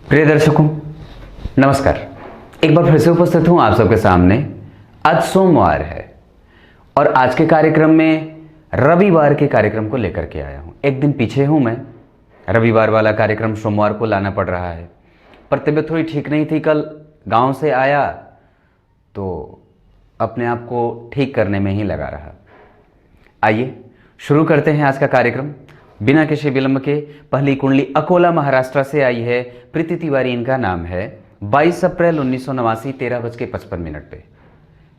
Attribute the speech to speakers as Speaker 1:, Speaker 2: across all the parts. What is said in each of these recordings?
Speaker 1: प्रिय दर्शकों, नमस्कार। एक बार फिर से उपस्थित हूं आप सबके सामने। आज सोमवार है और आज के कार्यक्रम में रविवार के कार्यक्रम को लेकर के आया हूं। एक दिन पीछे हूं मैं। रविवार वाला कार्यक्रम सोमवार को लाना पड़ रहा है, पर तबीयत थोड़ी ठीक नहीं थी। कल गांव से आया तो अपने आप को ठीक करने में ही लगा रहा। आइए शुरू करते हैं आज का कार्यक्रम बिना किसी विलंब के। पहली कुंडली अकोला महाराष्ट्र से आई है। प्रीति तिवारी इनका नाम है। 22 अप्रैल 1989 13:55 पे।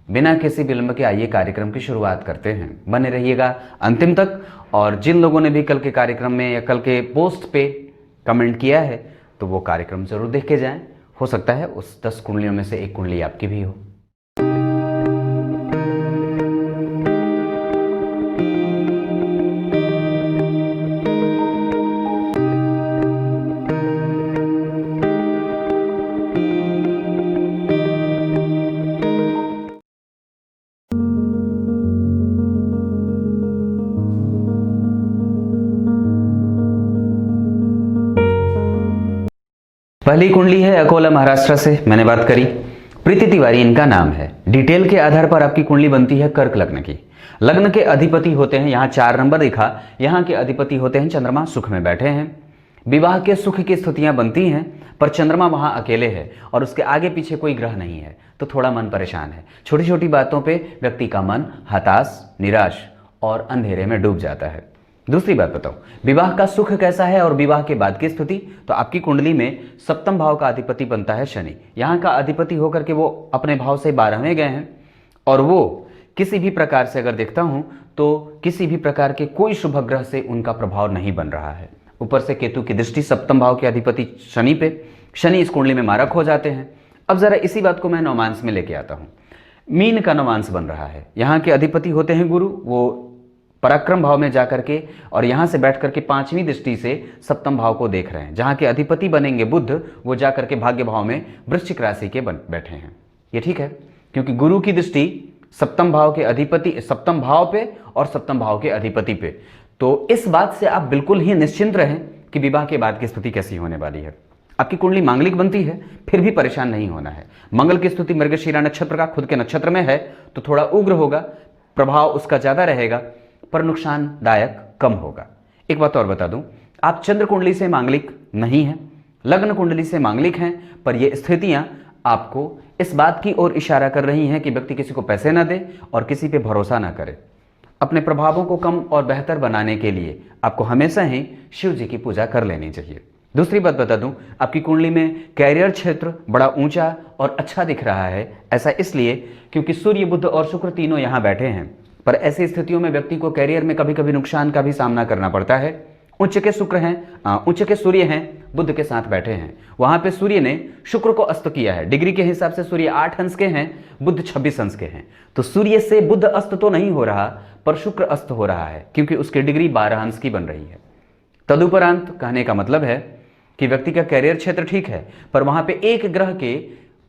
Speaker 1: बिना किसी विलंब के आइए कार्यक्रम की शुरुआत करते हैं। बने रहिएगा अंतिम तक। और जिन लोगों ने भी कल के कार्यक्रम में या कल के पोस्ट पे कमेंट किया है तो वो कार्यक्रम जरूर देख के जाएं। हो सकता है उस 10 कुंडलियों में से एक कुंडली आपकी भी हो। पहली कुंडली है अकोला महाराष्ट्र से। मैंने बात करी, प्रीति तिवारी इनका नाम है। डिटेल के आधार पर आपकी कुंडली बनती है कर्क लग्न की। लग्न के अधिपति होते हैं, यहाँ 4 नंबर दिखा, यहाँ के अधिपति होते हैं चंद्रमा, सुख में बैठे हैं। विवाह के सुख की स्थितियां बनती हैं, पर चंद्रमा वहां अकेले है और उसके आगे पीछे कोई ग्रह नहीं है, तो थोड़ा मन परेशान है। छोटी छोटी बातों पर व्यक्ति का मन हताश, निराश और अंधेरे में डूब जाता है। दूसरी बात बताओ, विवाह का सुख कैसा है और विवाह के बाद की स्थिति। तो आपकी कुंडली में सप्तम भाव का अधिपति बनता है शनि। यहाँ का अधिपति होकर के वो अपने भाव से 12वें गए हैं और वो किसी भी प्रकार से अगर देखता हूं तो किसी भी प्रकार के कोई शुभ ग्रह से उनका प्रभाव नहीं बन रहा है। ऊपर से केतु की दृष्टि सप्तम भाव के अधिपति शनि पे, शनि इस कुंडली में मारक हो जाते हैं। अब जरा इसी बात को मैं नवमांश में लेके आता हूँ। मीन का नवमांश बन रहा है। यहाँ के अधिपति होते हैं गुरु, वो पराक्रम भाव में जाकर के और यहां से बैठ करके 5वीं दृष्टि से सप्तम भाव को देख रहे हैं। जहां के अधिपति बनेंगे बुध, वो जाकर के भाग्य भाव में वृश्चिक राशि के बैठे हैं। ये ठीक है, क्योंकि गुरु की दृष्टि सप्तम भाव के अधिपति, सप्तम भाव पे और सप्तम भाव के अधिपति पे। तो इस बात से आप बिल्कुल ही निश्चिंत रहें कि विवाह के बाद की स्थिति कैसी होने वाली है। आपकी कुंडली मांगलिक बनती है, फिर भी परेशान नहीं होना है। मंगल की स्थिति मृगशिरा नक्षत्र का खुद के नक्षत्र में है तो थोड़ा उग्र होगा, प्रभाव उसका ज्यादा रहेगा, पर नुकसानदायक कम होगा। एक बात और बता दूं, आप चंद्र कुंडली से मांगलिक नहीं हैं, लग्न कुंडली से मांगलिक हैं, पर ये स्थितियां आपको इस बात की ओर इशारा कर रही हैं कि व्यक्ति किसी को पैसे ना दे और किसी पे भरोसा ना करे। अपने प्रभावों को कम और बेहतर बनाने के लिए आपको हमेशा ही शिव जी की पूजा कर लेनी चाहिए। दूसरी बात बता दूं, आपकी कुंडली में कैरियर क्षेत्र बड़ा ऊंचा और अच्छा दिख रहा है। ऐसा इसलिए क्योंकि सूर्य, बुध और शुक्र तीनों यहां बैठे हैं, पर ऐसी स्थितियों में व्यक्ति को कैरियर में कभी कभी नुकसान का भी सामना करना पड़ता है। उच्च के शुक्र हैं, उच्च के सूर्य हैं, बुध के साथ बैठे हैं। वहां पे सूर्य ने शुक्र को अस्त किया है। डिग्री के हिसाब से सूर्य 8 अंश के हैं, बुध 26 अंश के हैं। तो सूर्य से बुध अस्त तो नहीं हो रहा, पर शुक्र अस्त हो रहा है, क्योंकि उसकी डिग्री 12 अंश की बन रही है। तदुपरांत कहने का मतलब है कि व्यक्ति का कैरियर क्षेत्र ठीक है, पर वहां पे एक ग्रह के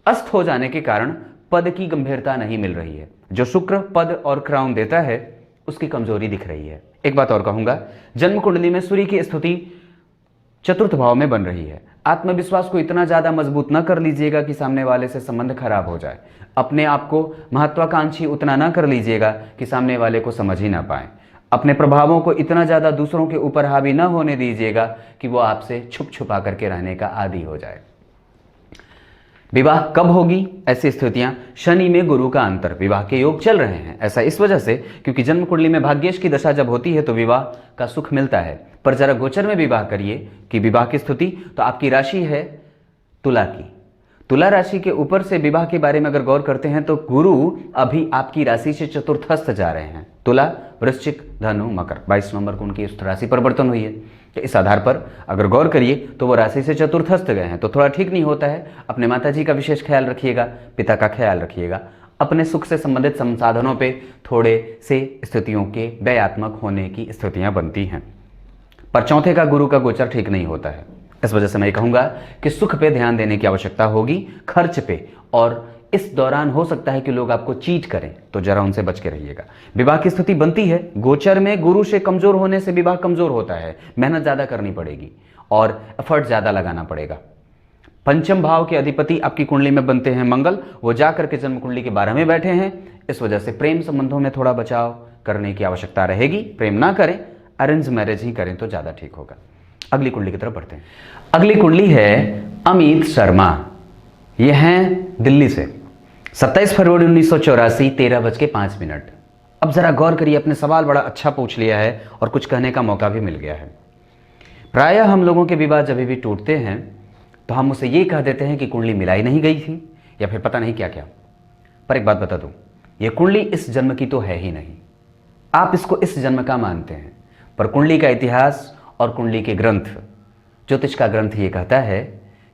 Speaker 1: अस्त हो जाने के कारण पद की गंभीरता नहीं मिल रही है। जो शुक्र पद और क्राउन देता है उसकी कमजोरी दिख रही है। एक बात और कहूंगा, जन्म कुंडली में सूर्य की स्थिति चतुर्थ भाव में बन रही है। आत्मविश्वास को इतना ज्यादा मजबूत न कर लीजिएगा कि सामने वाले से संबंध खराब हो जाए। अपने आप को महत्वाकांक्षी उतना ना कर लीजिएगा कि सामने वाले को समझ ही ना पाए। अपने प्रभावों को इतना ज्यादा दूसरों के ऊपर हावी न होने दीजिएगा कि वो आपसे छुप छुपा करके रहने का आदी हो जाए। विवाह कब होगी? ऐसी स्थितियां, शनि में गुरु का अंतर, विवाह के योग चल रहे हैं। ऐसा इस वजह से क्योंकि जन्म कुंडली में भाग्येश की दशा जब होती है तो विवाह का सुख मिलता है। पर जरा गोचर में विवाह करिए कि विवाह की स्थिति, तो आपकी राशि है तुला की। तुला राशि के ऊपर से विवाह के बारे में अगर गौर करते हैं तो गुरु अभी आपकी राशि से चतुर्थस्थ जा रहे हैं। तुला, वृश्चिक, धनु, मकर, 22 नवंबर को उनकी उस राशि परिवर्तन हुई है। इस आधार पर अगर गौर करिए तो वो राशि से चतुर्थस्थ गए हैं, तो थोड़ा ठीक नहीं होता है। अपने माताजी का विशेष ख्याल रखिएगा, पिता का ख्याल रखिएगा। अपने सुख से संबंधित संसाधनों पे थोड़े से स्थितियों के व्ययात्मक होने की स्थितियां बनती हैं। पर चौथे का गुरु का गोचर ठीक नहीं होता है। इस वजह से मैं कहूंगा कि सुख पे ध्यान देने की आवश्यकता होगी, खर्च पे। और इस दौरान हो सकता है कि लोग आपको चीट करें, तो जरा उनसे बच के रहिएगा। विवाह की स्थिति बनती है, गोचर में गुरु से कमजोर होने से विवाह कमजोर होता है। मेहनत ज्यादा करनी पड़ेगी और एफर्ट ज्यादा लगाना पड़ेगा। पंचम भाव के अधिपति आपकी कुंडली में बनते हैं मंगल, वो जाकर के जन्म कुंडली के 12 में बैठे हैं। इस वजह से प्रेम संबंधों में थोड़ा बचाव करने की आवश्यकता रहेगी। प्रेम ना करें, अरेंज मैरिज ही करें तो ज़्यादा ठीक होगा। अगली कुंडली की तरफ बढ़ते हैं। अगली कुंडली है अमित शर्मा। ये हैं दिल्ली से, 27 फरवरी 1984, 13:05। अब जरा गौर करिए, अपने सवाल बड़ा अच्छा पूछ लिया है और कुछ कहने का मौका भी मिल गया है। प्रायः हम लोगों के विवाह जब भी टूटते हैं तो हम उसे ये कह देते हैं कि कुंडली मिलाई नहीं गई थी या फिर पता नहीं क्या क्या। पर एक बात बता दूं, ये कुंडली इस जन्म की तो है ही नहीं। आप इसको इस जन्म का मानते हैं, पर कुंडली का इतिहास और कुंडली के ग्रंथ, ज्योतिष का ग्रंथ ये कहता है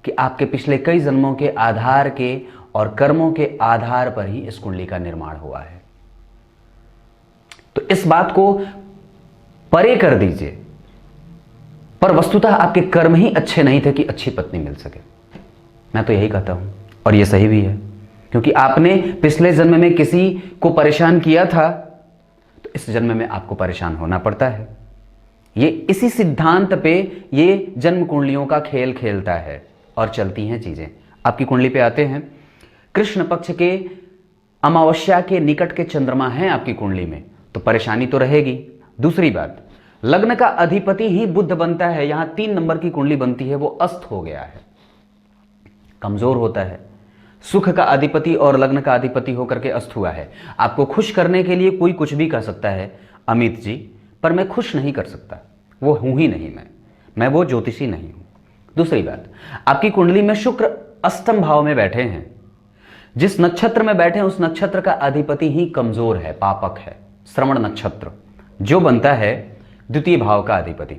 Speaker 1: कि आपके पिछले कई जन्मों के आधार के और कर्मों के आधार पर ही इस कुंडली का निर्माण हुआ है। तो इस बात को परे कर दीजिए। पर वस्तुतः आपके कर्म ही अच्छे नहीं थे कि अच्छी पत्नी मिल सके। मैं तो यही कहता हूं, और यह सही भी है, क्योंकि आपने पिछले जन्म में किसी को परेशान किया था तो इस जन्म में आपको परेशान होना पड़ता है। ये इसी सिद्धांत पे ये जन्म कुंडलियों का खेल खेलता है और चलती हैं चीजें। आपकी कुंडली पे आते हैं, कृष्ण पक्ष के अमावस्या के निकट के चंद्रमा हैं आपकी कुंडली में, तो परेशानी तो रहेगी। दूसरी बात, लग्न का अधिपति ही बुध बनता है। यहां 3 नंबर की कुंडली बनती है, वो अस्त हो गया है, कमजोर होता है। सुख का अधिपति और लग्न का अधिपति होकर के अस्त हुआ है। आपको खुश करने के लिए कोई कुछ भी कह सकता है अमित जी, पर मैं खुश नहीं कर सकता, वो हूं ही नहीं, मैं वो ज्योतिषी नहीं हूं। दूसरी बात, आपकी कुंडली में शुक्र अष्टम भाव में बैठे हैं। जिस नक्षत्र में बैठे हैं उस नक्षत्र का अधिपति ही कमजोर है, पापक है। श्रवण नक्षत्र जो बनता है द्वितीय भाव का अधिपति।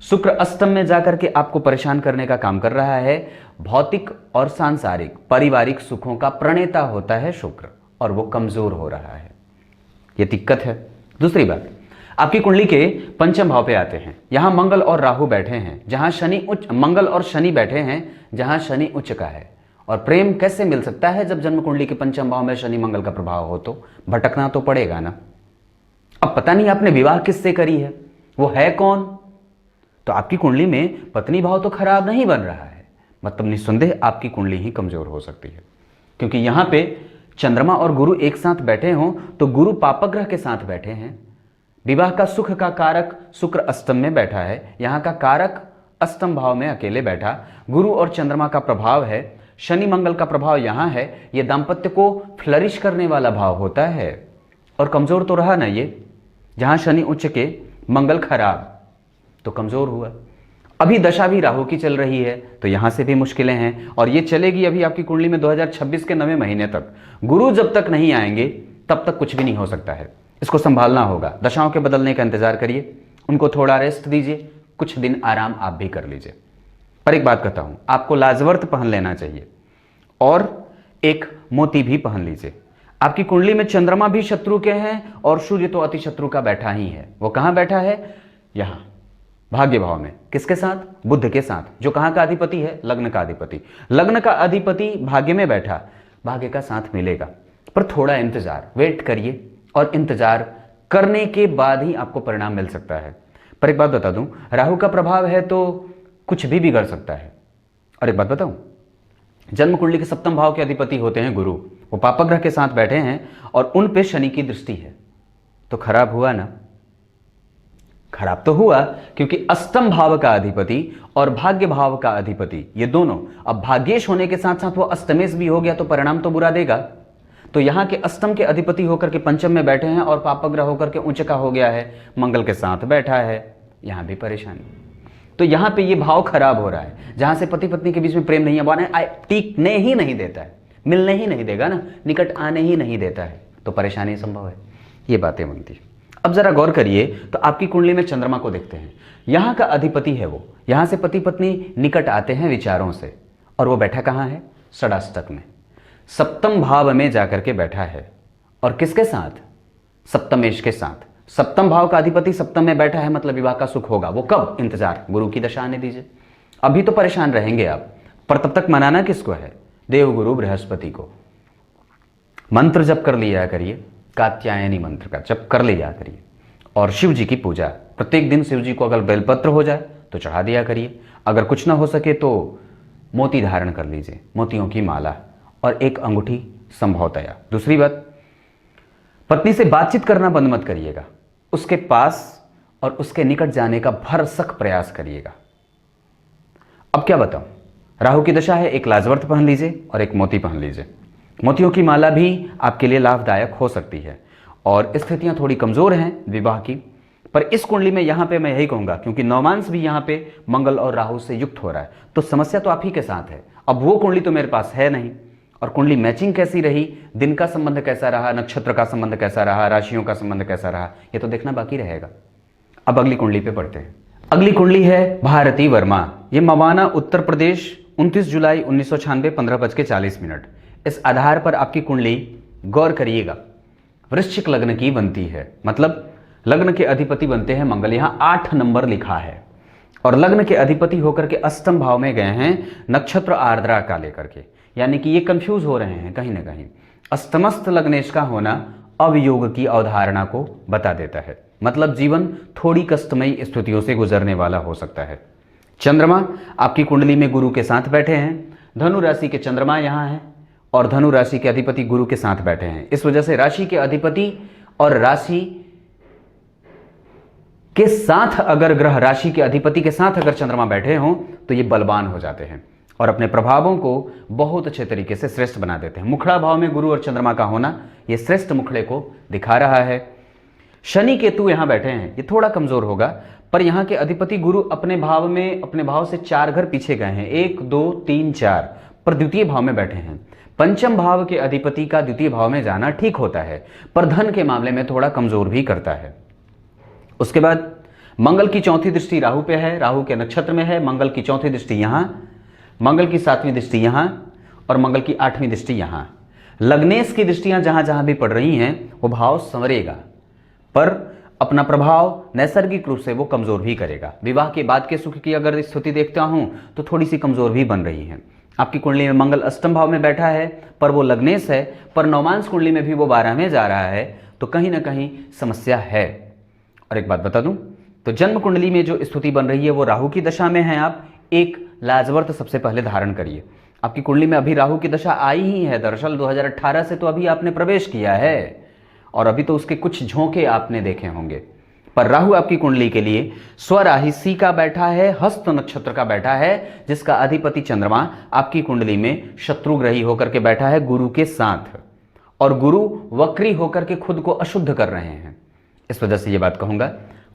Speaker 1: शुक्र अष्टम में जाकर के आपको परेशान करने का काम कर रहा है। भौतिक और सांसारिक पारिवारिक सुखों का प्रणेता होता है शुक्र, और वो कमजोर हो रहा है, ये दिक्कत है। दूसरी बात, आपकी कुंडली के पंचम भाव पे आते हैं। यहां मंगल और राहु बैठे हैं, जहां शनि उच्च, मंगल और शनि बैठे हैं जहां शनि उच्च का है। और प्रेम कैसे मिल सकता है जब जन्म कुंडली के पंचम भाव में शनि मंगल का प्रभाव हो? तो भटकना तो पड़ेगा ना। अब पता नहीं आपने विवाह किससे करी है, वो है कौन? तो आपकी कुंडली में पत्नी भाव तो खराब नहीं बन रहा है, मतलब निस्संदेह आपकी कुंडली ही कमजोर हो सकती है, क्योंकि यहां पे चंद्रमा और गुरु एक साथ बैठे हों तो गुरु पापग्रह के साथ बैठे हैं। विवाह का सुख का कारक शुक्र अष्टम में बैठा है, यहां का कारक अष्टम भाव में अकेले बैठा। गुरु और चंद्रमा का प्रभाव है, शनि मंगल का प्रभाव यहां है। यह दाम्पत्य को फ्लरिश करने वाला भाव होता है, और कमजोर तो रहा ना ये। जहां शनि उच्च के मंगल खराब, तो कमजोर हुआ। अभी दशा भी राहु की चल रही है, तो यहां से भी मुश्किलें हैं, और ये चलेगी अभी आपकी कुंडली में 2026 के 9वें महीने तक। गुरु जब तक नहीं आएंगे तब तक कुछ भी नहीं हो सकता है। इसको संभालना होगा। दशाओं के बदलने का इंतजार करिए, उनको थोड़ा रेस्ट दीजिए, कुछ दिन आराम आप भी कर लीजिए। पर एक बात कहता हूं, आपको लाजवर्त पहन लेना चाहिए और एक मोती भी पहन लीजिए। आपकी कुंडली में चंद्रमा भी शत्रु के हैं और सूर्य तो अति शत्रु का बैठा ही है। वो कहां बैठा है? यहां भाग्य भाव में। किसके साथ? बुध के साथ, जो कहां का अधिपति है? लग्न का अधिपति। लग्न का अधिपति भाग्य में बैठा, भाग्य का साथ मिलेगा, पर थोड़ा इंतजार, वेट करिए, और इंतजार करने के बाद ही आपको परिणाम मिल सकता है। पर एक बात बता दूं, राहु का प्रभाव है तो कुछ भी बिगड़ सकता है। और एक बात बताऊं, जन्म कुंडली के सप्तम भाव के अधिपति होते हैं गुरु, वो पापग्रह के साथ बैठे हैं और उन पे शनि की दृष्टि है, तो खराब हुआ ना। खराब तो हुआ, क्योंकि अष्टम भाव का अधिपति और भाग्य भाव का अधिपति, ये दोनों, अब भाग्येश होने के साथ साथ वो अष्टमेश भी हो गया, तो परिणाम तो बुरा देगा। तो यहां के अष्टम के अधिपति होकर के पंचम में बैठे हैं और पापग्रह होकर के उच्च का हो गया है, मंगल के साथ बैठा है, यहां भी परेशानी। तो यहां पे ये भाव खराब हो रहा है, जहां से पति पत्नी के बीच में प्रेम नहीं है, टीकने ही नहीं देता है, मिलने ही नहीं देगा ना, निकट आने ही नहीं देता है, तो परेशानी संभव है। ये बातें बनती है। अब जरा गौर करिए, तो आपकी कुंडली में चंद्रमा को देखते हैं, यहां का अधिपति है वो, यहां से पति पत्नी निकट आते हैं विचारों से, और वो बैठा कहां है? षडाष्टक में, सप्तम भाव में जाकर के बैठा है। और किसके साथ? सप्तमेश के साथ। सप्तम भाव का अधिपति सप्तम में बैठा है, मतलब विवाह का सुख होगा। वो कब? इंतजार, गुरु की दशा आने दीजिए। अभी तो परेशान रहेंगे आप, पर तब तक मनाना किसको है? देवगुरु बृहस्पति को। मंत्र जप कर लिया करिए, कात्यायनी मंत्र का जप कर लिया करिए, और शिव जी की पूजा प्रत्येक दिन। शिव जी को अगर बेलपत्र हो जाए तो चढ़ा दिया करिए, अगर कुछ ना हो सके तो मोती धारण कर लीजिए, मोतियों की माला और एक अंगूठी संभवतया। दूसरी बात, पत्नी से बातचीत करना बंद मत करिएगा, उसके पास और उसके निकट जाने का भरसक प्रयास करिएगा। अब क्या बताऊं, राहु की दशा है, एक लाजवर्त पहन लीजिए और एक मोती पहन लीजिए। मोतियों की माला भी आपके लिए लाभदायक हो सकती है। और स्थितियां थोड़ी कमजोर हैं विवाह की, पर इस कुंडली में यहां पे मैं यही कहूंगा, क्योंकि नौमांस भी यहां पे मंगल और राहु से युक्त हो रहा है, तो समस्या तो आप ही के साथ है। अब वो कुंडली तो मेरे पास है नहीं, और कुंडली मैचिंग कैसी रही, दिन का संबंध कैसा रहा, नक्षत्र का संबंध कैसा रहा, राशियों का संबंध कैसा रहा, ये तो देखना बाकी रहेगा। अब अगली कुंडली पे पढ़ते हैं। अगली कुंडली है भारती वर्मा, ये मवाना उत्तर प्रदेश, 29 जुलाई 1996, 15:40। इस आधार पर आपकी कुंडली गौर करिएगा, वृश्चिक लग्न की बनती है, मतलब लग्न के अधिपति बनते हैं मंगल, यहां 8 नंबर लिखा है, और लग्न के अधिपति होकर के अष्टम भाव में गए हैं नक्षत्र आर्द्रा का लेकर के, यानी कि ये कंफ्यूज हो रहे हैं कहीं ना कहीं। अष्टमस्थ लग्नेश का होना अवयोग की अवधारणा को बता देता है, मतलब जीवन थोड़ी कष्टमयी स्थितियों से गुजरने वाला हो सकता है। चंद्रमा आपकी कुंडली में गुरु के साथ बैठे हैं, धनु राशि के चंद्रमा यहां है और धनु राशि के अधिपति गुरु के साथ बैठे हैं। इस वजह से राशि के अधिपति और राशि के साथ अगर ग्रह, राशि के अधिपति के साथ अगर चंद्रमा बैठे हों तो ये बलवान हो जाते हैं और अपने प्रभावों को बहुत अच्छे तरीके से श्रेष्ठ बना देते हैं। मुखड़ा भाव में गुरु और चंद्रमा का होना ये श्रेष्ठ मुखड़े को दिखा रहा है। शनि केतु यहां बैठे हैं, ये थोड़ा कमजोर होगा, पर यहां के अधिपति गुरु अपने भाव में, अपने भाव से 4 घर पीछे गए हैं, 1 2 3 4, पर द्वितीय भाव में बैठे हैं। पंचम भाव के अधिपति का द्वितीय भाव में जाना ठीक होता है, पर धन के मामले में थोड़ा कमजोर भी करता है। उसके बाद मंगल की चौथी दृष्टि राहु पे है, राहु के नक्षत्र में है, मंगल की चौथी दृष्टि यहां, मंगल की 7वीं दृष्टि यहां और मंगल की 8वीं दृष्टि यहां। लग्नेश की दृष्टियां जहां जहां भी पड़ रही हैं वो भाव संवरेगा, पर अपना प्रभाव नैसर्गिक रूप से वो कमजोर भी करेगा। विवाह के बाद के सुख की अगर स्थिति देखता हूं तो थोड़ी सी कमजोर भी बन रही है। आपकी कुंडली में मंगल अष्टम भाव में बैठा है, पर वो लग्नेश है, पर नौमांस कुंडली में भी वो 12 में जा रहा है, तो कहीं ना कहीं समस्या है। और एक बात बता दूं, तो जन्म कुंडली में जो स्थिति बन रही है वो राहु की दशा में है। आप एक लाजवर्त सबसे पहले धारण करिए। आपकी कुंडली में अभी राहु की दशा आई ही है, दरअसल 2018 से तो अभी आपने प्रवेश किया है और अभी तो उसके कुछ झोंके आपने देखे होंगे, पर राहु आपकी कुंडली के लिए स्वराशि का बैठा है, हस्त नक्षत्र का बैठा है, जिसका अधिपति चंद्रमा आपकी कुंडली में शत्रुग्रही होकर के बैठा है गुरु के साथ, और गुरु वक्री होकर के खुद को अशुद्ध कर रहे हैं। इस वजह से यह बात कहूंगा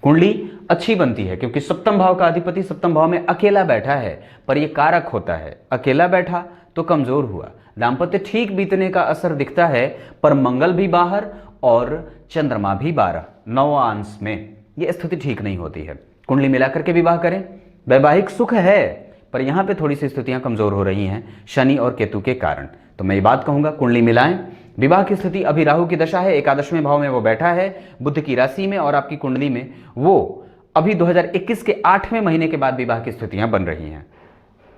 Speaker 1: कुंडली अच्छी बनती है, क्योंकि सप्तम भाव का अधिपति सप्तम भाव में अकेला बैठा है, पर यह कारक होता है, अकेला बैठा तो कमजोर हुआ। दाम्पत्य ठीक बीतने का असर दिखता है, पर मंगल भी बाहर और चंद्रमा भी 12 नवांश में, यह स्थिति ठीक नहीं होती है। कुंडली मिलाकर के विवाह करें, वैवाहिक सुख है, पर यहां पे थोड़ी सी स्थितियां कमजोर हो रही हैं शनि और केतु के कारण। तो मैं ये बात कहूंगा, कुंडली मिलाएं। विवाह की स्थिति अभी राहु की दशा है, 11वें भाव में वो बैठा है बुध की राशि में, और आपकी कुंडली में वो अभी 2021 के 8वें महीने के बाद विवाह की स्थितियां बन रही हैं।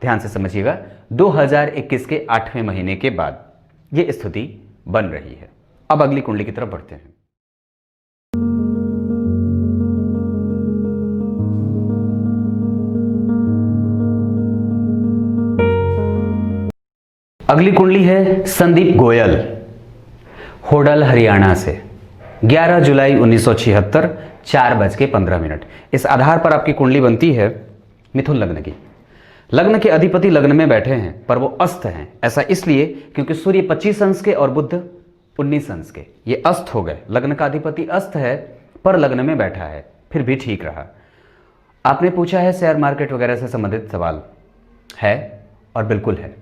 Speaker 1: ध्यान से समझिएगा, 2021 के 8वें महीने के बाद ये स्थिति बन रही है। अब अगली कुंडली की तरफ बढ़ते हैं। अगली कुंडली है संदीप गोयल, होडल हरियाणा से, 11 जुलाई 1976, 4:15। इस आधार पर आपकी कुंडली बनती है मिथुन लग्न की। लग्न के अधिपति लग्न में बैठे हैं, पर वो अस्त हैं। ऐसा इसलिए क्योंकि सूर्य 25 अंश के और बुध 19 अंश के, ये अस्त हो गए। लग्न का अधिपति अस्त है, पर लग्न में बैठा है, फिर भी ठीक रहा। आपने पूछा है शेयर मार्केट वगैरह से संबंधित सवाल है, और बिल्कुल है।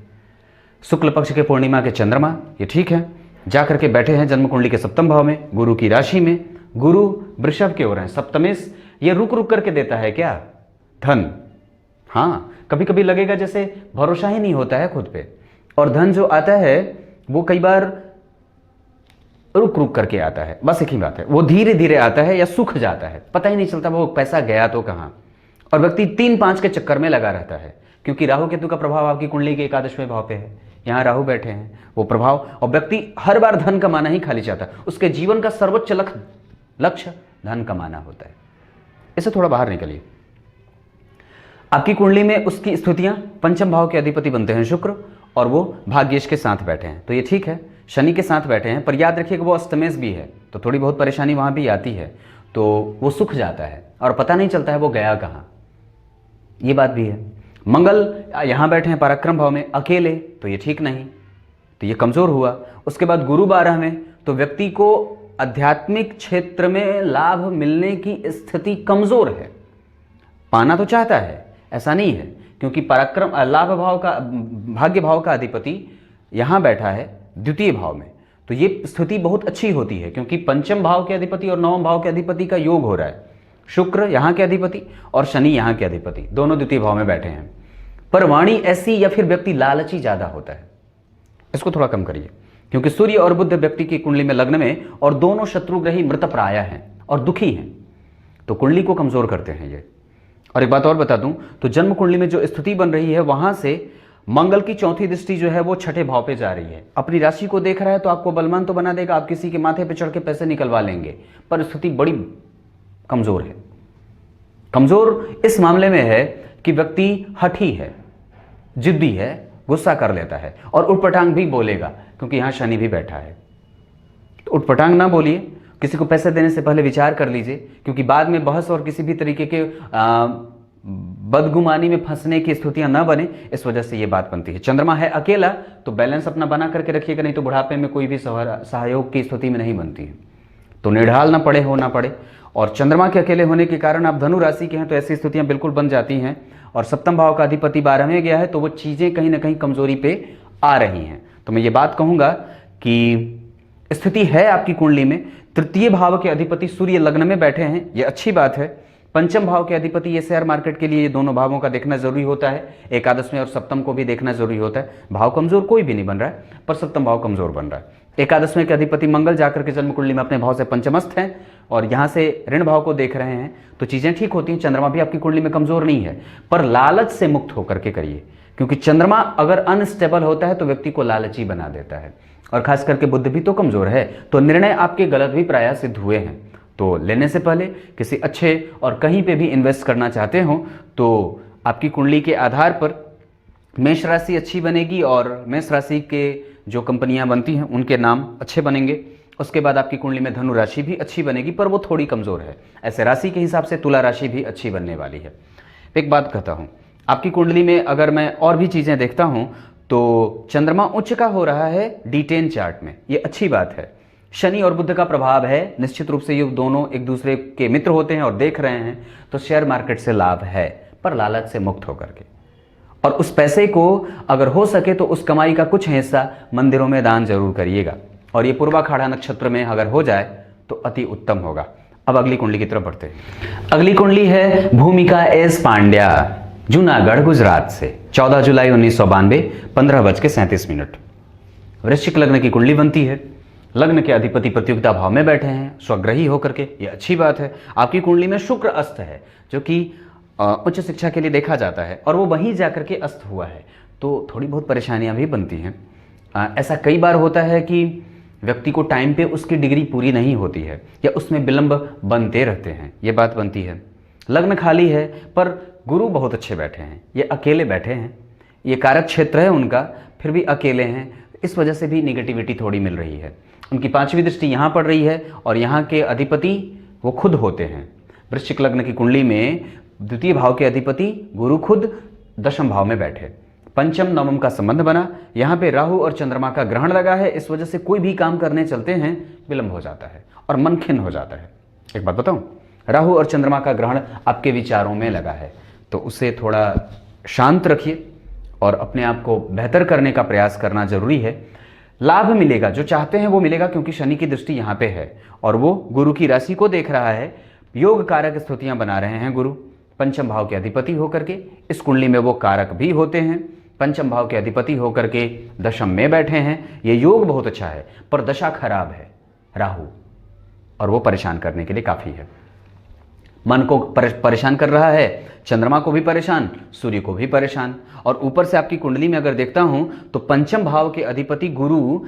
Speaker 1: शुक्ल पक्ष के पूर्णिमा के चंद्रमा ये ठीक है, जाकर के बैठे हैं जन्म कुंडली के सप्तम भाव में, गुरु की राशि में। गुरु वृषभ के ओर हैं, सप्तमेश। ये रुक रुक करके देता है क्या? धन। हाँ, कभी कभी लगेगा जैसे भरोसा ही नहीं होता है खुद पे, और धन जो आता है वो कई बार रुक रुक करके आता है। बस एक ही बात है, वो धीरे धीरे आता है या सूख जाता है, पता ही नहीं चलता वो पैसा गया तो कहाँ। और व्यक्ति 3-5 के चक्कर में लगा रहता है, क्योंकि राहु केतु का प्रभाव आपकी कुंडली के 11वें भाव पे है। यहाँ राहु बैठे हैं, वो प्रभाव, और व्यक्ति हर बार धन कमाना ही खाली चाहता है। उसके जीवन का सर्वोच्च लक्ष्य धन कमाना होता है। इससे थोड़ा बाहर निकलिए। आपकी कुंडली में उसकी स्थितियां, पंचम भाव के अधिपति बनते हैं शुक्र और वो भाग्येश के साथ बैठे हैं, तो ये ठीक है। शनि के साथ बैठे हैं, पर याद रखिए कि वो अस्तमेश भी है, तो थोड़ी बहुत परेशानी वहां भी आती है, तो वो सूख जाता है और पता नहीं चलता है वो गया कहाँ, ये बात भी है। मंगल यहां बैठे हैं पराक्रम भाव में अकेले, तो ये ठीक नहीं, तो ये कमजोर हुआ। उसके बाद गुरु 12 में, तो व्यक्ति को आध्यात्मिक क्षेत्र में लाभ मिलने की स्थिति कमजोर है। पाना तो चाहता है, ऐसा नहीं है, क्योंकि पराक्रम लाभ भाव का, भाग्य भाव का अधिपति यहां बैठा है द्वितीय भाव में, तो ये स्थिति बहुत अच्छी होती है, क्योंकि पंचम भाव के अधिपति और नवम भाव के अधिपति का योग हो रहा है। शुक्र यहां के अधिपति और शनि यहां के अधिपति, दोनों द्वितीय भाव में बैठे हैं। पर वाणी ऐसी या फिर व्यक्ति लालची ज्यादा होता है, इसको थोड़ा कम करिए, क्योंकि सूर्य और बुध व्यक्ति की कुंडली में लग्न में और दोनों शत्रुग्रही मृतप्राय हैं और दुखी हैं, तो कुंडली को कमजोर करते हैं ये। और एक बात और बता दूं, तो जन्म कुंडली में जो स्थिति बन रही है, वहां से मंगल की चौथी दृष्टि जो है वो छठे भाव पे जा रही है। अपनी राशि को देख रहा है, तो आपको बलवान तो बना देगा, आप किसी के माथे पे चढ़ के पैसे निकलवा लेंगे, पर स्थिति बड़ी कमजोर है। कमजोर इस मामले में है कि व्यक्ति हठी है, जिद्दी है, गुस्सा कर लेता है और उटपटांग भी बोलेगा, क्योंकि यहां शनि भी बैठा है। तो उटपटांग ना बोलिए, किसी को पैसे देने से पहले विचार कर लीजिए, क्योंकि बाद में बहस और किसी भी तरीके के बदगुमानी में फंसने की स्थितियां ना बने, इस वजह से यह बात बनती है। चंद्रमा है अकेला, तो बैलेंस अपना बना करके रखिएगा, नहीं तो बुढ़ापे में कोई भी सहयोग की स्थिति में नहीं बनती है, तो निढाल ना पड़े, हो ना पड़े। और चंद्रमा के अकेले होने के कारण आप धनु राशि के हैं, तो ऐसी स्थितियां बिल्कुल बन जाती हैं। और सप्तम भाव का अधिपति 12 में गया है, तो वो चीजें कहीं ना कहीं कमजोरी पे आ रही हैं। तो मैं ये बात कहूंगा कि स्थिति है आपकी कुंडली में, तृतीय भाव के अधिपति सूर्य लग्न में बैठे हैं, ये अच्छी बात है। पंचम भाव के अधिपति, ये शेयर मार्केट के लिए ये दोनों भावों का देखना जरूरी होता है, एकादश में और सप्तम को भी देखना जरूरी होता है। भाव कमजोर कोई भी नहीं बन रहा है, पर सप्तम भाव कमजोर बन रहा है। एकादश में के अधिपति मंगल जाकर के जन्म कुंडली में अपने भाव से पंचमस्थ हैं और यहां से ऋण भाव को देख रहे हैं, तो चीजें ठीक होती हैं। चंद्रमा भी आपकी कुंडली में कमजोर नहीं है, पर लालच से मुक्त होकर के करिए, क्योंकि चंद्रमा अगर अनस्टेबल होता है तो व्यक्ति को लालची बना देता है। और खास करके बुद्ध भी तो कमजोर है, तो निर्णय आपके गलत भी प्रायः सिद्ध हुए हैं। तो लेने से पहले किसी अच्छे और कहीं पे भी इन्वेस्ट करना चाहते हो, तो आपकी कुंडली के आधार पर मेष राशि अच्छी बनेगी और मेष राशि के जो कंपनियां बनती हैं उनके नाम अच्छे बनेंगे। उसके बाद आपकी कुंडली में धनु राशि भी अच्छी बनेगी, पर वो थोड़ी कमजोर है। ऐसे राशि के हिसाब से तुला राशि भी अच्छी बनने वाली है। एक बात कहता हूं, आपकी कुंडली में अगर मैं और भी चीजें देखता हूं, तो चंद्रमा उच्च का हो रहा है D10 चार्ट में, ये अच्छी बात है। शनि और बुध का प्रभाव है, निश्चित रूप से ये दोनों एक दूसरे के मित्र होते हैं और देख रहे हैं, तो शेयर मार्केट से लाभ है, पर लालच से मुक्त होकर के। और उस पैसे को अगर हो सके तो उस कमाई का कुछ हिस्सा मंदिरों में दान जरूर करिएगा, और ये पूर्वाखाड़ा नक्षत्र में अगर हो जाए तो अति उत्तम होगा। अब अगली कुंडली की तरफ बढ़ते हैं। अगली कुंडली है भूमिका एस पांड्या, जूनागढ़ गुजरात से, 14 जुलाई 1992, 15:37। वृश्चिक लग्न की कुंडली बनती है। लग्न के अधिपति प्रतियोगिता भाव में बैठे हैं स्वग्रही होकर के, ये अच्छी बात है। आपकी कुंडली में शुक्र अस्त है, जो कि उच्च शिक्षा के लिए देखा जाता है, और वो वहीं जाकर के अस्त हुआ है, तो थोड़ी बहुत परेशानियां भी बनती हैं। ऐसा कई बार होता है कि व्यक्ति को टाइम पे उसकी डिग्री पूरी नहीं होती है, या उसमें विलंब बनते रहते हैं, ये बात बनती है। लग्न खाली है, पर गुरु बहुत अच्छे बैठे हैं, ये अकेले बैठे हैं, ये कारक क्षेत्र है उनका, फिर भी अकेले हैं, इस वजह से भी निगेटिविटी थोड़ी मिल रही है। उनकी 5वीं दृष्टि यहाँ पड़ रही है, और यहाँ के अधिपति वो खुद होते हैं। वृश्चिक लग्न की कुंडली में द्वितीय भाव के अधिपति गुरु खुद दशम भाव में बैठे, पंचम नवम का संबंध बना, यहाँ पे राहु और चंद्रमा का ग्रहण लगा है, इस वजह से कोई भी काम करने चलते हैं विलंब हो जाता है और मन खिन्न हो जाता है। एक बात बताऊं, राहु और चंद्रमा का ग्रहण आपके विचारों में लगा है, तो उसे थोड़ा शांत रखिए और अपने आप को बेहतर करने का प्रयास करना जरूरी है। लाभ मिलेगा, जो चाहते हैं वो मिलेगा, क्योंकि शनि की दृष्टि यहाँ पे है और वो गुरु की राशि को देख रहा है। योग कारक स्थितियां बना रहे हैं गुरु, पंचम भाव के अधिपति होकर के। इस कुंडली में वो कारक भी होते हैं, पंचम भाव के अधिपति होकर के दशम में बैठे हैं। ये योग बहुत अच्छा है, पर दशा खराब है राहु, और वो परेशान करने के लिए काफी है। मन को परेशान कर रहा है, चंद्रमा को भी परेशान, सूर्य को भी परेशान, और ऊपर से आपकी कुंडली में अगर देखता हूं तो पंचम भाव के अधिपति गुरु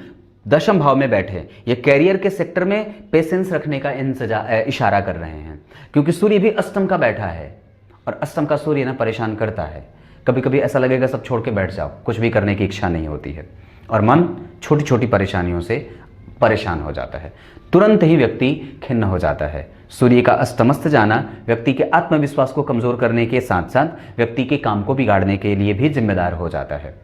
Speaker 1: दशम भाव में बैठे, ये कैरियर के सेक्टर में पेशेंस रखने का इशारा कर रहे हैं, क्योंकि सूर्य भी अष्टम का बैठा है और अष्टम का सूर्य ना परेशान करता है। कभी कभी ऐसा लगेगा सब छोड़ के बैठ जाओ, कुछ भी करने की इच्छा नहीं होती है और मन छोटी छोटी परेशानियों से परेशान हो जाता है, तुरंत ही व्यक्ति खिन्न हो जाता है। सूर्य का अस्तमस्त जाना व्यक्ति के आत्मविश्वास को कमजोर करने के साथ साथ व्यक्ति के काम को बिगाड़ने के लिए भी जिम्मेदार हो जाता है।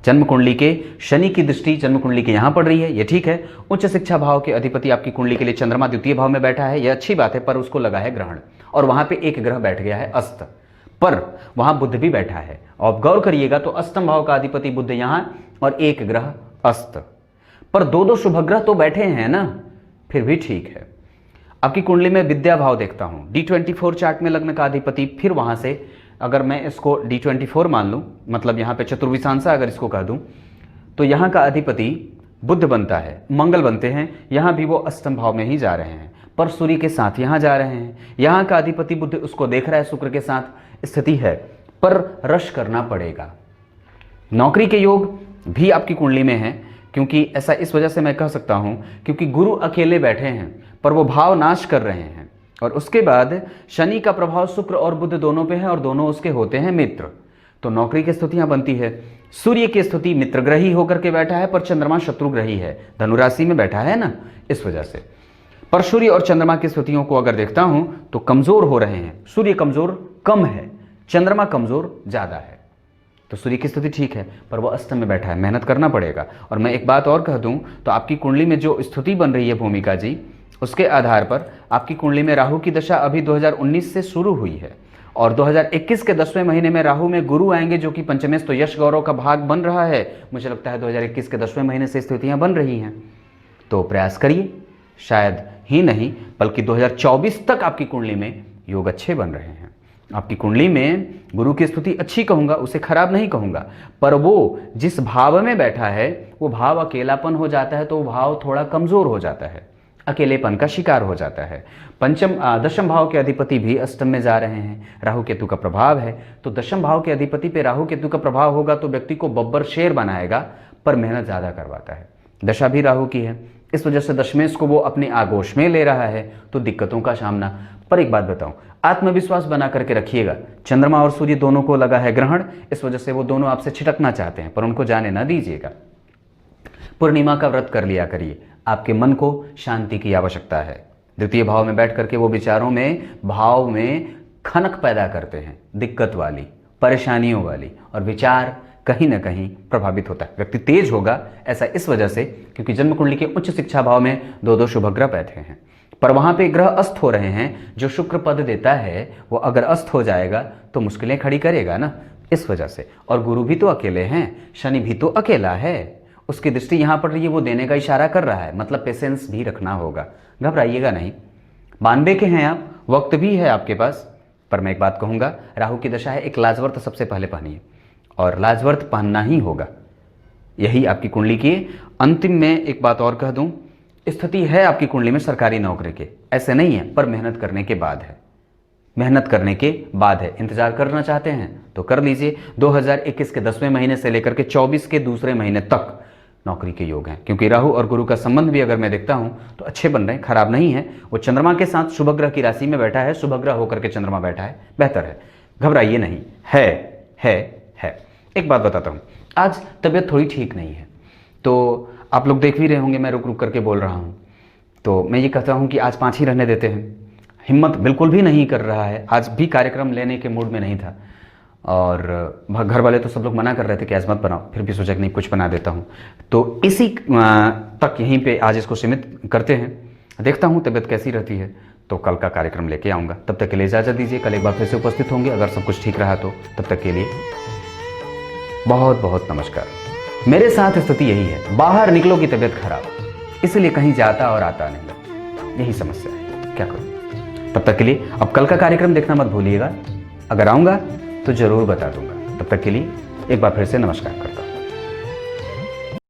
Speaker 1: जन्म कुंडली के शनि की दृष्टि जन्म कुंडली के यहां पड़ रही है, ये ठीक है। उच्च शिक्षा भाव के अधिपति आपकी कुंडली के लिए चंद्रमा द्वितीय भाव में बैठा है, यह अच्छी बात है, पर उसको लगा है ग्रहण और वहां पे एक ग्रह बैठ गया है अस्त, पर वहां बुध भी बैठा है। और गौर करिएगा तो अष्टम भाव का अधिपति बुध यहां और एक ग्रह अस्त, पर दो शुभ ग्रह तो बैठे हैं ना, फिर भी ठीक है। आपकी कुंडली में विद्या भाव देखता हूं, D24 चार्ट में लग्न का अधिपति, फिर वहां से अगर मैं इसको D24 मान लूं, मतलब यहां पे चतुर्विशांसा अगर इसको कह दूं, तो यहां का अधिपति बुध बनता है, मंगल बनते हैं, यहां भी वो अष्टम भाव में ही जा रहे हैं, पर सूर्य के साथ यहां जा रहे हैं। यहां का अधिपति बुध उसको देख रहा है, शुक्र के साथ स्थिति है, पर रश करना पड़ेगा। नौकरी के योग भी आपकी कुंडली में है, क्योंकि ऐसा इस वजह से मैं कह सकता हूं क्योंकि गुरु अकेले बैठे हैं पर वो भाव नाश कर रहे हैं, और उसके बाद शनि का प्रभाव शुक्र और बुध दोनों पे है और दोनों उसके होते हैं मित्र, तो नौकरी की स्थितियां बनती है। सूर्य की स्थिति मित्र ग्रही होकर के बैठा है, पर चंद्रमा शत्रु ग्रही है, धनु राशि में बैठा है ना, इस वजह से। पर सूर्य और चंद्रमा की स्थितियों को अगर देखता हूं तो कमजोर हो रहे हैं। सूर्य कमजोर कम है, चंद्रमा कमजोर ज्यादा है। तो सूर्य की स्थिति ठीक है, पर वो अष्टम में बैठा है, मेहनत करना पड़ेगा। और मैं एक बात और कह दूं तो आपकी कुंडली में जो स्थिति बन रही है भूमिका जी, उसके आधार पर आपकी कुंडली में राहु की दशा अभी 2019 से शुरू हुई है, और 2021 के 10वें महीने में राहु में गुरु आएंगे, जो कि पंचमेश तो यश गौरव का भाग बन रहा है। मुझे लगता है 2021 के 10वें महीने से स्थितियां बन रही हैं, तो प्रयास करिए, शायद ही नहीं बल्कि 2024 तक आपकी कुंडली में योग अच्छे बन रहे हैं। आपकी कुंडली में गुरु की स्थिति अच्छी कहूंगा, उसे खराब नहीं कहूंगा, पर वो जिस भाव में बैठा है वो भाव अकेलापन हो जाता है, तो वो भाव थोड़ा कमजोर हो जाता है, अकेलेपन का शिकार हो जाता है। दशम भाव के अधिपति भी अष्टम में जा रहे हैं, राहु केतु का प्रभाव है, तो दशम भाव के अधिपति पे राहु केतु का प्रभाव होगा तो व्यक्ति को बब्बर शेर बनाएगा, पर मेहनत ज्यादा करवाता है। दशा भी राहु की है, इस वजह से दशमेश को वो अपने आगोश में ले रहा है, तो दिक्कतों का सामना। पर एक बात बताऊं, आत्मविश्वास बना करके रखिएगा। चंद्रमा और सूर्य दोनों को लगा है ग्रहण, इस वजह से वो दोनों आपसे छिटकना चाहते हैं, पर उनको जाने ना दीजिएगा। पूर्णिमा का व्रत कर लिया करिए, आपके मन को शांति की आवश्यकता है। द्वितीय भाव में बैठ करके वो विचारों में भाव में खनक पैदा करते हैं, दिक्कत वाली, परेशानियों वाली, और विचार कहीं ना कहीं प्रभावित होता है। व्यक्ति तेज होगा, ऐसा इस वजह से क्योंकि जन्म कुंडली के उच्च शिक्षा भाव में दो शुभ ग्रह बैठे हैं, पर वहां पे ग्रह अस्त हो रहे हैं। जो शुक्र पद देता है वो अगर अस्त हो जाएगा तो मुश्किलें खड़ी करेगा ना, इस वजह से। और गुरु भी तो अकेले हैं, शनि भी तो अकेला है, उसकी दृष्टि यहां पड़ रही है, वो देने का इशारा कर रहा है, मतलब पेशेंस भी रखना होगा, घबराइएगा नहीं। 92 के हैं आप, वक्त भी है आपके पास। पर मैं एक बात कहूंगा, राहु की दशा है, एक लाजवर्त सबसे पहले पहनिए, और लाजवर्त पहनना ही होगा, यही आपकी कुंडली की। अंतिम में एक बात और कह दूं, स्थिति है आपकी कुंडली में सरकारी नौकरी के, ऐसे नहीं है, पर मेहनत करने के बाद है, मेहनत करने के बाद है। इंतजार करना चाहते हैं तो कर लीजिए। 2021 के 10वें महीने से लेकर के 24 के दूसरे महीने तक नौकरी के योग हैं, क्योंकि राहु और गुरु का संबंध भी अगर मैं देखता हूं तो अच्छे बन रहे हैं, खराब नहीं है। वो चंद्रमा के साथ शुभ ग्रह की राशि में बैठा है, शुभ ग्रह होकर के चंद्रमा बैठा है, बेहतर है, घबराइए नहीं। है एक बात बताता हूं, आज तबीयत थोड़ी ठीक नहीं है, तो आप लोग देख भी रहे होंगे मैं रुक रुक करके बोल रहा हूं, तो मैं ये कहता हूं कि आज 5 ही रहने देते हैं। हिम्मत बिल्कुल भी नहीं कर रहा है, आज भी कार्यक्रम लेने के मूड में नहीं था, और घर वाले तो सब लोग मना कर रहे थे कि आज मत बनाओ, फिर भी सोचा कि नहीं कुछ बना देता हूँ, तो इसी तक यहीं पे आज इसको सीमित करते हैं। देखता हूँ तबीयत कैसी रहती है तो कल का कार्यक्रम लेके आऊँगा। तब तक के लिए इजाज़त दीजिए, कल एक बार फिर से उपस्थित होंगे अगर सब कुछ ठीक रहा तो। तब तक के लिए बहुत बहुत नमस्कार। मेरे साथ स्थिति यही है, बाहर निकलो की तबीयत खराब, इसलिए कहीं जाता और आता नहीं, यही समस्या है, क्या करूँ। तब तक के लिए अब कल का कार्यक्रम देखना मत भूलिएगा, अगर आऊँगा तो जरूर बता दूंगा। तब तक के लिए एक बार फिर से नमस्कार करता हूँ।